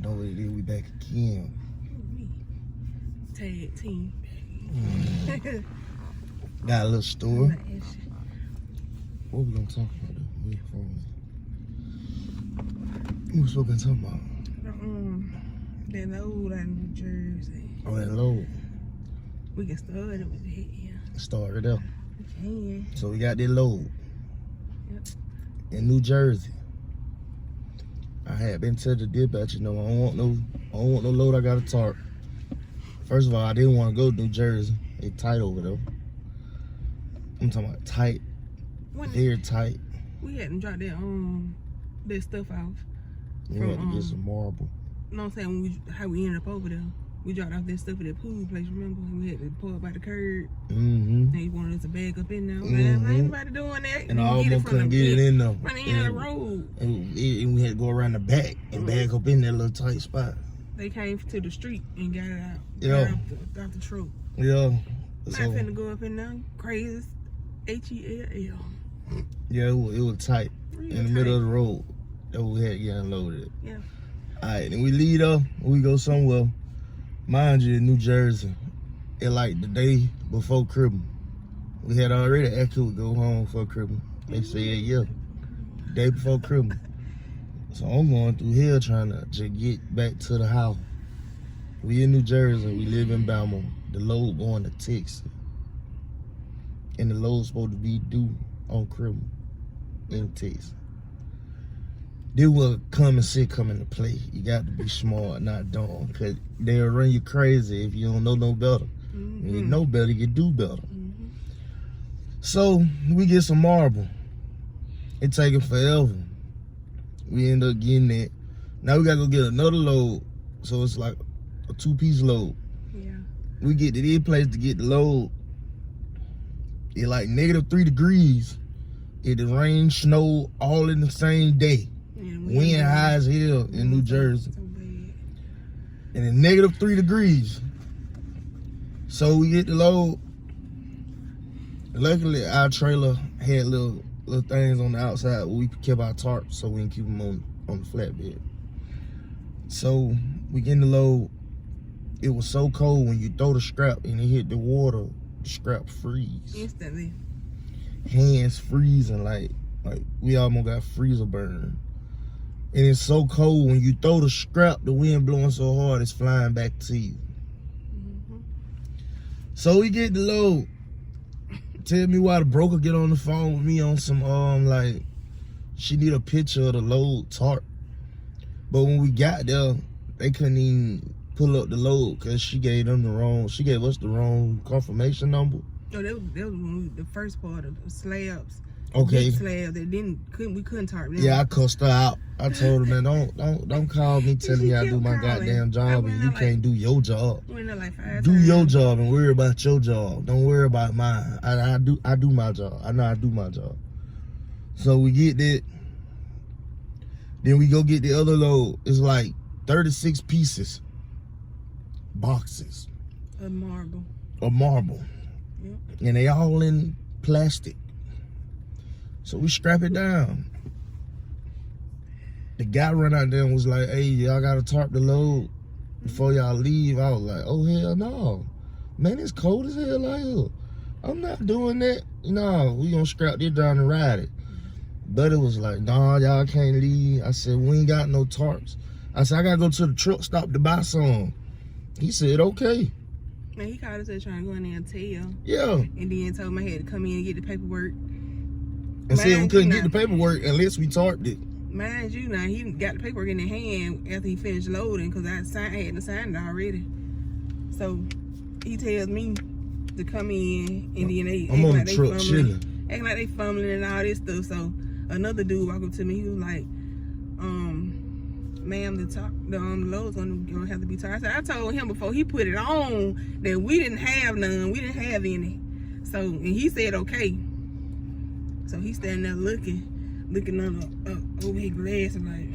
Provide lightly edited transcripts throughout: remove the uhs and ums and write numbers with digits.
know what it is. We back again. Tag team. Got a little story. What we gonna talk about? What we supposed to talk about? That load out in New Jersey. Oh, that load. We can start it with that, yeah. Start it up. We can. So we got that load. Yep. In New Jersey. I had been to the dispatcher, I don't want no load, I got a tarp. First of all, I didn't want to go to New Jersey. It's tight over there. I'm talking about tight. Very tight. We hadn't dropped that stuff off. We had to get some marble. You know what I'm saying? How we ended up over there. We dropped off that stuff at that pool place, remember? We had to pull up by the curb. Mm-hmm. They wanted us to bag up in there. Man, ain't nobody doing that. And I almost couldn't get it in there. From the end of the road. And we had to go around the back and bag up in that little tight spot. They came to the street and got it out. Yeah. Got the truck. Yeah. So, I finna go up in there. Crazy. H-E-L-L. Yeah, it was tight. In the middle of the road. That we had getting loaded. Yeah. Alright, then we leave up, we go somewhere. Mind you, in New Jersey, it like the day before Christmas. We had already asked we would go home for Christmas. They said, yeah, day before Christmas. So I'm going through hell trying to just get back to the house. We in New Jersey, we live in Bama. The load going to Texas. And the load's supposed to be due on Christmas in Texas. This will come into play. You got to be smart, not dumb, because they'll run you crazy if you don't know no better. Mm-hmm. When you know better, you do better. Mm-hmm. So we get some marble. It taking forever. We end up getting it. Now we gotta go get another load. So it's like a 2-piece load. Yeah. We get to this place to get the load. It like -3 degrees. It rain, snow, all in the same day. Wind high as hell in New Jersey. So bad. And it's -3 degrees. So we get the load. Luckily, our trailer had little things on the outside where we kept our tarps so we can keep them on the flatbed. So we get in the load. It was so cold when you throw the scrap and it hit the water, the scrap freeze. Instantly. Hands freezing like we almost got freezer burn. And it's so cold when you throw the scrap, the wind blowing so hard, it's flying back to you. Mm-hmm. So we get the load. Tell me why the broker get on the phone with me on some, like, she need a picture of the load tarp. But when we got there, they couldn't even pull up the load because she gave us the wrong confirmation number. Oh, that was when the first part of the slabs. Okay. Big slab that we couldn't tarp them. Yeah, I cussed her out. I told her, man, don't call me telling me I do my goddamn job and you can't do your job. Like 5 do times. your job and worry about your job. Don't worry about mine. I do my job. I know I do my job. So we get that. Then we go get the other load. It's like 36 pieces. Boxes. Of marble. Yep. And they all in plastic. So we scrap it down. The guy run out there and was like, hey, y'all gotta tarp the load before y'all leave. I was like, oh, hell no. Man, it's cold as hell out here. I'm not doing that. No, we gonna scrap this down and ride it. But it was like, nah, y'all can't leave. I said, we ain't got no tarps. I said, I gotta go to the truck stop to buy some. He said, okay. Man, he called us there trying to go in there and tell. Yeah. And then told me I had to come in and get the paperwork. And said we couldn't get the paperwork unless we tarped it. Mind you, now he got the paperwork in his hand after he finished loading because I had to sign it already. So he tells me to come in and then I'm on the truck chilling. Acting like they fumbling and all this stuff. So another dude walked up to me. He was like, ma'am, the load's gonna have to be tarped. I told him before he put it on that we didn't have none. We didn't have any. So, and he said okay. So he's standing there looking on over his glass and like.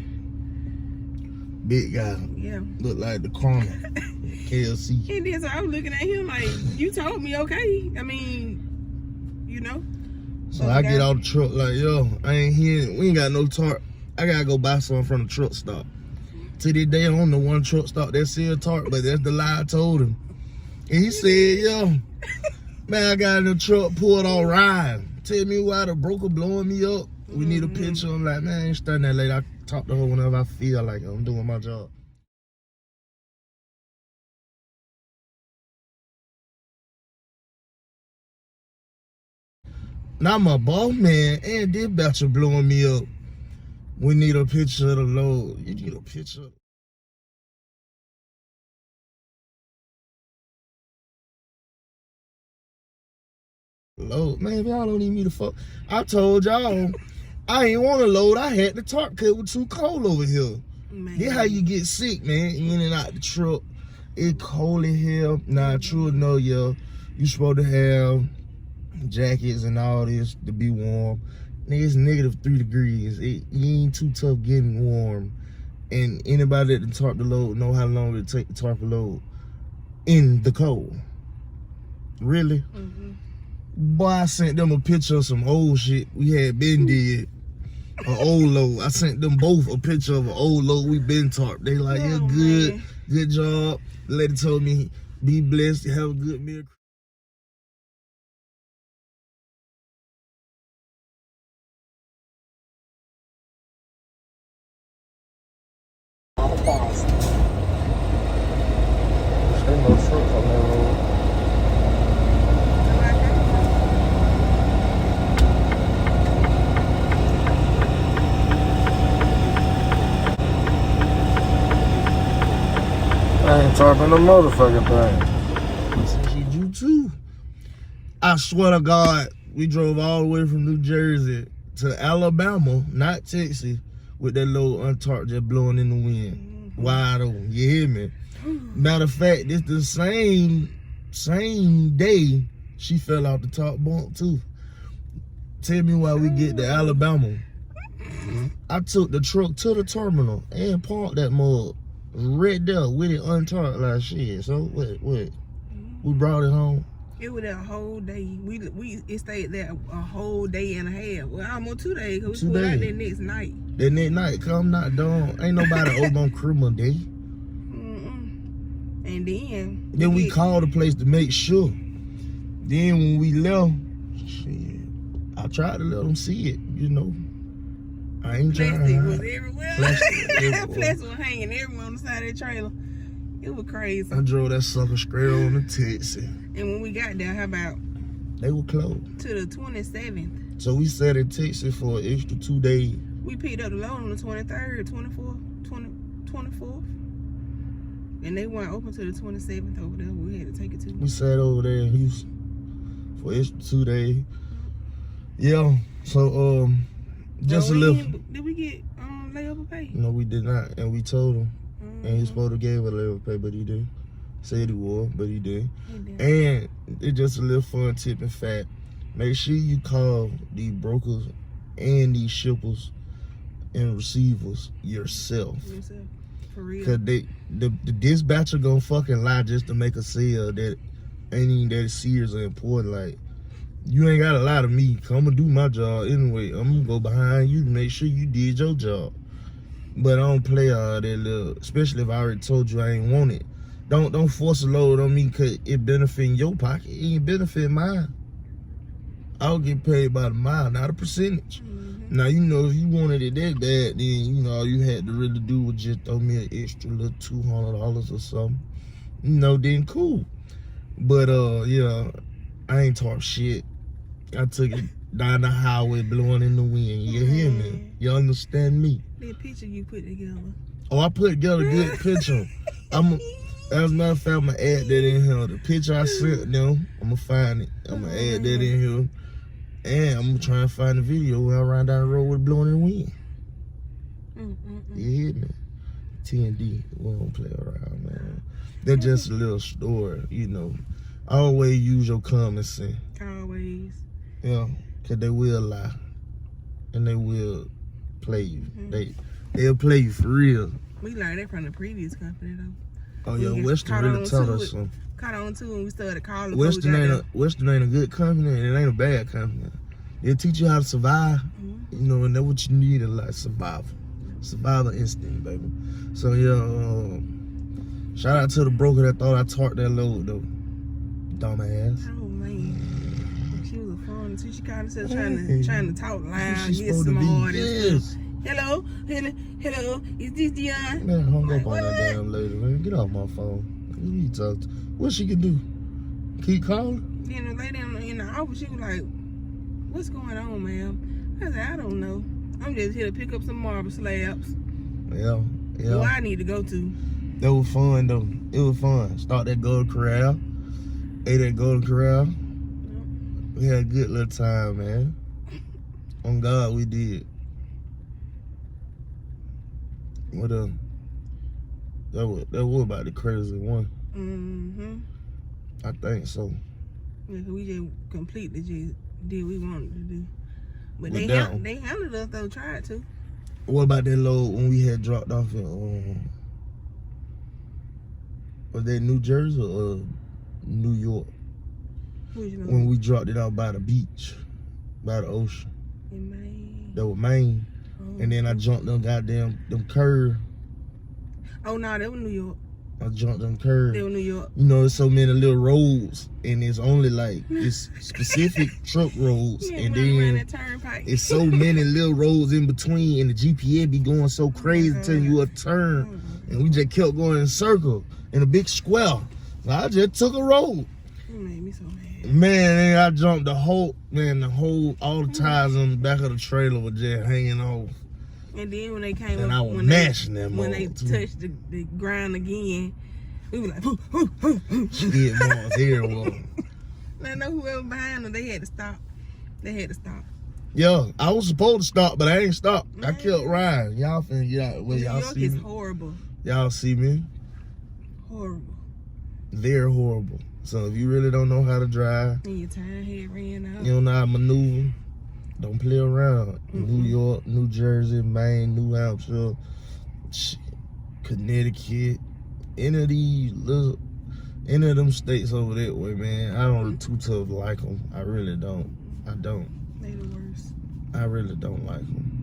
Big guy. Yeah. Look like the corner. KLC. And then so I was looking at him like, you told me okay. I mean, you know. So I get out the truck like, yo, I ain't here. We ain't got no tarp. I gotta go buy something from the truck stop. To this day, I don't know one truck stop that sell tarp, but that's the lie I told him. And he said, yo, man, I got in the truck, pulled on ride. Tell me why the broker blowing me up. We need a picture. I'm like, man, I ain't studying that late. I talk to her whenever I feel like I'm doing my job. Now my boss man and this batcher blowing me up. We need a picture of the load. You need a picture. Load, man, if y'all don't need me to fuck. I told y'all I ain't want to load. I had the tarp cut. It was too cold over here. Man. This how you get sick, man. In and out the truck. It cold in here. Nah, true or no, yo. You supposed to have jackets and all this to be warm. Nigga, it's -3 degrees. You ain't too tough getting warm. And anybody that can tarp the load know how long it take to tarp a load in the cold. Really? Boy, I sent them a picture of some old shit we had been did. An old load. I sent them both a picture of an old load we been tarp. They like, yeah, good, man. Good job. The lady told me, be blessed, have a good meal. Ain't no trucks on that road. I ain't tarping no motherfucking thing. She do too. I swear to God, we drove all the way from New Jersey to Alabama, not Texas, with that little untarped just blowing in the wind. Wide open. You hear me? Matter of fact, it's the same day she fell off the top bunk too. Tell me why we get to Alabama. I took the truck to the terminal and parked that mug right there with it untarped like shit. So what? We brought it home. It was a whole day. It stayed there a whole day and a half. Well, almost 2 days because we pulled out that next night. That next night, cause I'm not done. Ain't nobody over on Christmas Day. And then we called the place to make sure. Then when we left, shit, I tried to let them see it, you know. I ain't trying to hide. Was everywhere. Plastic was hanging everywhere on the side of the trailer. It was crazy. I drove that sucker straight on the Texas. And when we got there, how about? They were closed. To the 27th. So we sat in Texas for an extra 2 days. We picked up the load on the 23rd, 24th. And they weren't open till the 27th over there. We had to take it to. We sat over there in Houston for extra 2 days. Yeah. So just a little. Did we get layover pay? No, we did not, and we told him. And he's supposed to give a layover pay, but he didn't. Said he would, but he didn't. And it's just a little fun tip and fact. Make sure you call these brokers and these shippers and receivers yourself. For real. Cause the dispatcher gonna fucking lie just to make a sale that ain't even that serious or important. Like, you ain't gotta lie to me, cause I'm gonna do my job anyway. I'm gonna go behind you to make sure you did your job. But I don't play all that little, especially if I already told you I ain't want it. Don't force a load on me cause it benefiting your pocket. It ain't benefit mine. I'll get paid by the mile, not a percentage. Now, you know, if you wanted it that bad, then, you know, all you had to really do was just throw me an extra little $200 or something. You know, then cool. But, yeah, I ain't talk shit. I took it down the highway blowing in the wind. You hear me? You understand me? That picture you put together. Oh, I put together a good picture. As a matter of fact, I'm going to add that in here. The picture I sent them, I'm going to find it. I'm going to add that in here. And I'm going to try and find the video where I ride down the road with blowing in the wind. You hear me? TND, we don't play around, man. That's just a little story, you know. Always use your common sense. Always. Yeah, because they will lie. And they will play you. They'll play you for real. We learned that from the previous company, though. Oh, yeah, Western really taught us something. Caught on to when we started calling. Western ain't a good company, and it ain't a bad company. They'll teach you how to survive, you know, and that's what you need in life, survival. Survival instinct, baby. So yeah, shout out to the broker that thought I talked that load though. Dumbass. Oh man. She was a phone too. She kind of said trying to talk loud, get smart and stuff. Hello, is this Dion? Man, hung up on that damn lady, man. Get off my phone. Who you talk to? What she can do? Keep calling? Then the lady in the office, she was like, "What's going on, ma'am?" I said, "I don't know. I'm just here to pick up some marble slabs." Yeah. Who I need to go to. That was fun though. It was fun. Start that Golden Corral. Ate at Golden Corral. Yep. We had a good little time, man. On God, we did. What that was about the crazy one. I think so. Yeah, we just completely just did what we wanted to do. But they handled us though, tried to. What about that load when we had dropped off in was that New Jersey or New York? When we dropped it out by the beach, by the ocean. In Maine. That was Maine. Oh. And then I jumped them curves. Oh no, that was New York. I jumped them curves. That was New York. You know, there's so many little roads, and it's only like it's specific truck roads, and then it's so many little roads in between, and the GPS be going so crazy telling you a turn, and we just kept going in a circle in a big square. So I just took a road. It made me so mad. Man, I jumped all the tires on the back of the trailer were just hanging off. And then when they came and up, I was mashing them when they touched the ground again, we were like, skid marks everywhere. I know whoever behind them, they had to stop. Yeah, I was supposed to stop, but I ain't stopped. Man. I kept riding. Y'all finna get out. Well, y'all see me. New York is horrible. Y'all see me? Horrible. Very horrible. So if you really don't know how to drive, and your time head ran out, you don't know how to maneuver, don't play around. New York, New Jersey, Maine, New Hampshire, Connecticut, any of them states over that way, man. I don't too tough like them. I really don't. I don't. They the worst. I really don't like them.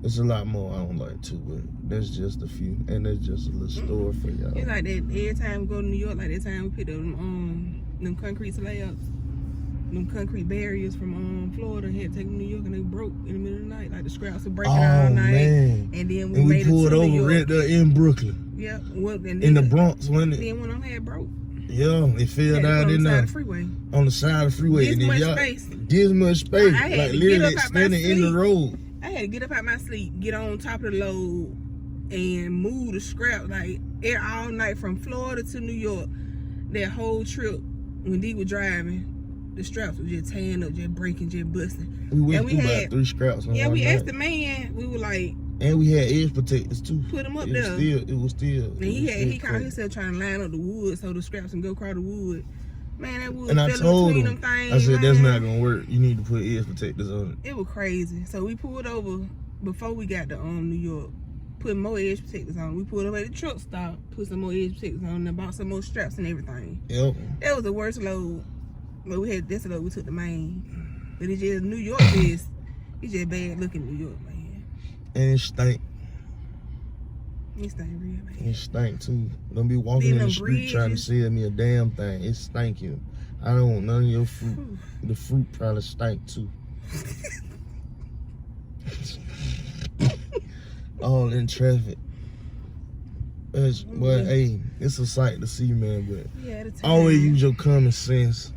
There's a lot more I don't like too, but that's just a few, and that's just a little story for y'all. It's like that every time we go to New York, like that time we picked up them concrete slabs, them concrete barriers from Florida, and had to take them to New York, and they broke in the middle of the night. Like the scraps were breaking all night, man. And then we made pulled it to over New York. right there in Brooklyn. Yeah, well, and then in the Bronx, wasn't it? Then one of them had broke. Yeah, it fell down in there. On the side of the freeway. On the side of the freeway. This much space. This much space. Like literally standing in the road. I had to get up out my sleep, get on top of the load, and move the scrap like all night from Florida to New York. That whole trip, when they were driving, the straps were just tearing up, just breaking, just busting. We went through about 3 scraps on one we night. Asked the man, we were like, and we had edge protectors too. Put them up it there. Was still. And he called himself trying to line up the wood so the scraps can go across the wood. Man, that wood fell between them things. I said, that's not gonna work. You need to put edge protectors on it. It was crazy. So we pulled over before we got to New York. Put more edge protectors on. We pulled over at the truck stop, put some more edge protectors on, and bought some more straps and everything. Yep. That was the worst load. But that's the load we took to Maine. But it's just New York it's just bad looking New York, man. And it stank. It stank real bad. It stank too. Don't be walking in the street trying to sell me a damn thing. It stank you. I don't want none of your fruit. The fruit probably stank too. All in traffic. But hey, it's a sight to see, man. But always use your common sense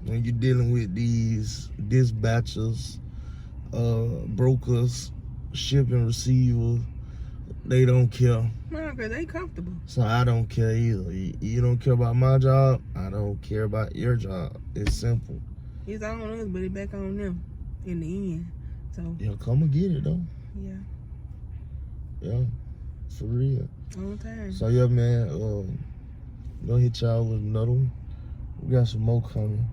when you're dealing with these dispatchers, brokers, shipping receivers. They don't care. No, because they comfortable. So I don't care either. You don't care about my job, I don't care about your job. It's simple. It's on us, but it's back on them in the end. So yeah, come and get it though. Yeah. Yeah, for real. On time. So yeah, man, gonna hit y'all with another one. We got some more coming.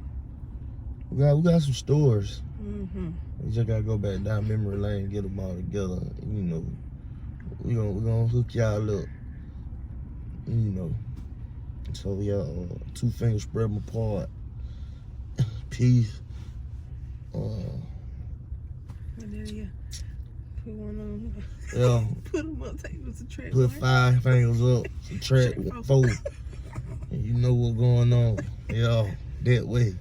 We got some stores. We just gotta go back down memory lane and get them all together. You know, we gonna hook y'all up. You know. So yeah, 2 fingers spread them apart. Peace. Yeah. Put one on. Yeah. Put them up, take them to track. Put 5 fingers up, subtract 4. And you know what's going on. Yeah, that way.